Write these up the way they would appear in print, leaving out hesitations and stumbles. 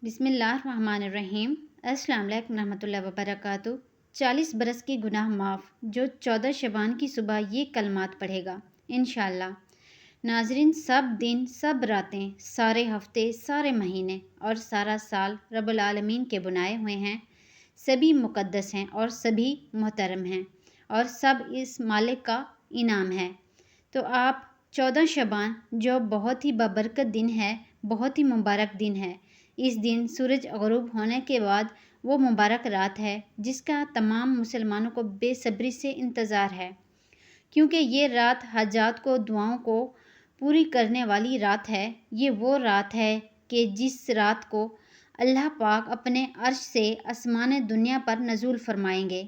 بسم اللہ الرحمن الرحیم۔ السلام علیکم ورحمۃ اللہ وبرکاتہ۔ 40 برس کے گناہ معاف جو 14 شعبان کی صبح یہ کلمات پڑھے گا انشاءاللہ۔ ناظرین، سب دن، سب راتیں، سارے ہفتے، سارے مہینے اور سارا سال رب العالمین کے بنائے ہوئے ہیں، سبھی مقدس ہیں اور سبھی محترم ہیں اور سب اس مالک کا انعام ہے۔ تو آپ 14 شعبان جو بہت ہی بابرکت دن ہے، بہت ہی مبارک دن ہے، اس دن سورج غروب ہونے کے بعد وہ مبارک رات ہے جس کا تمام مسلمانوں کو بے صبری سے انتظار ہے، کیونکہ یہ رات حاجات کو، دعاؤں کو پوری کرنے والی رات ہے۔ یہ وہ رات ہے کہ جس رات کو اللہ پاک اپنے عرش سے آسمان دنیا پر نزول فرمائیں گے۔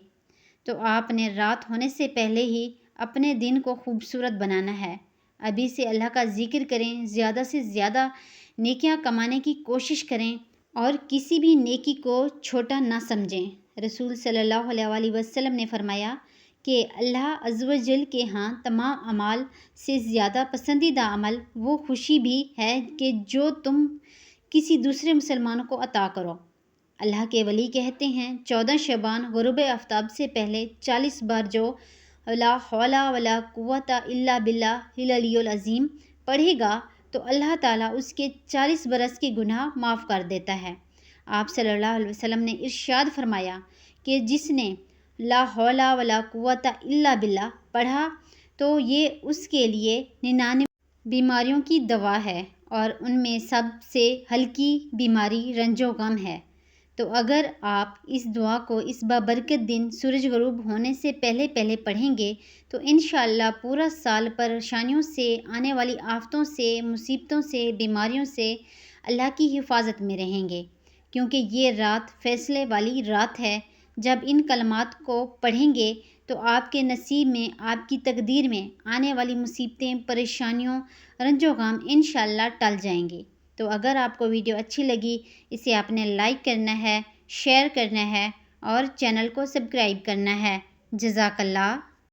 تو آپ نے رات ہونے سے پہلے ہی اپنے دن کو خوبصورت بنانا ہے۔ ابھی سے اللہ کا ذکر کریں، زیادہ سے زیادہ نیکیاں کمانے کی کوشش کریں اور کسی بھی نیکی کو چھوٹا نہ سمجھیں۔ رسول صلی اللہ علیہ وآلہ وسلم نے فرمایا کہ اللہ عز و جل کے ہاں تمام اعمال سے زیادہ پسندیدہ عمل وہ خوشی بھی ہے کہ جو تم کسی دوسرے مسلمانوں کو عطا کرو۔ اللہ کے ولی کہتے ہیں 14 شعبان غروب آفتاب سے پہلے 40 بار جو لا حول ولا قوت الا باللہ العلی العظیم پڑھے گا تو اللہ تعالیٰ اس کے 40 برس کے گناہ معاف کر دیتا ہے۔ آپ صلی اللہ علیہ وسلم نے ارشاد فرمایا کہ جس نے لا حول ولا قوت الا باللہ پڑھا تو یہ اس کے لیے 99 بیماریوں کی دوا ہے اور ان میں سب سے ہلکی بیماری رنج و غم ہے۔ تو اگر آپ اس دعا کو اس بابرکت دن سورج غروب ہونے سے پہلے پڑھیں گے تو انشاءاللہ پورا سال پریشانیوں سے، آنے والی آفتوں سے، مصیبتوں سے، بیماریوں سے اللہ کی حفاظت میں رہیں گے، کیونکہ یہ رات فیصلے والی رات ہے۔ جب ان کلمات کو پڑھیں گے تو آپ کے نصیب میں، آپ کی تقدیر میں آنے والی مصیبتیں، پریشانیوں، رنج و غم انشاءاللہ ٹل جائیں گے۔ تو اگر آپ کو ویڈیو اچھی لگی، اسے آپ نے لائک کرنا ہے، شیئر کرنا ہے اور چینل کو سبسکرائب کرنا ہے۔ جزاک اللہ۔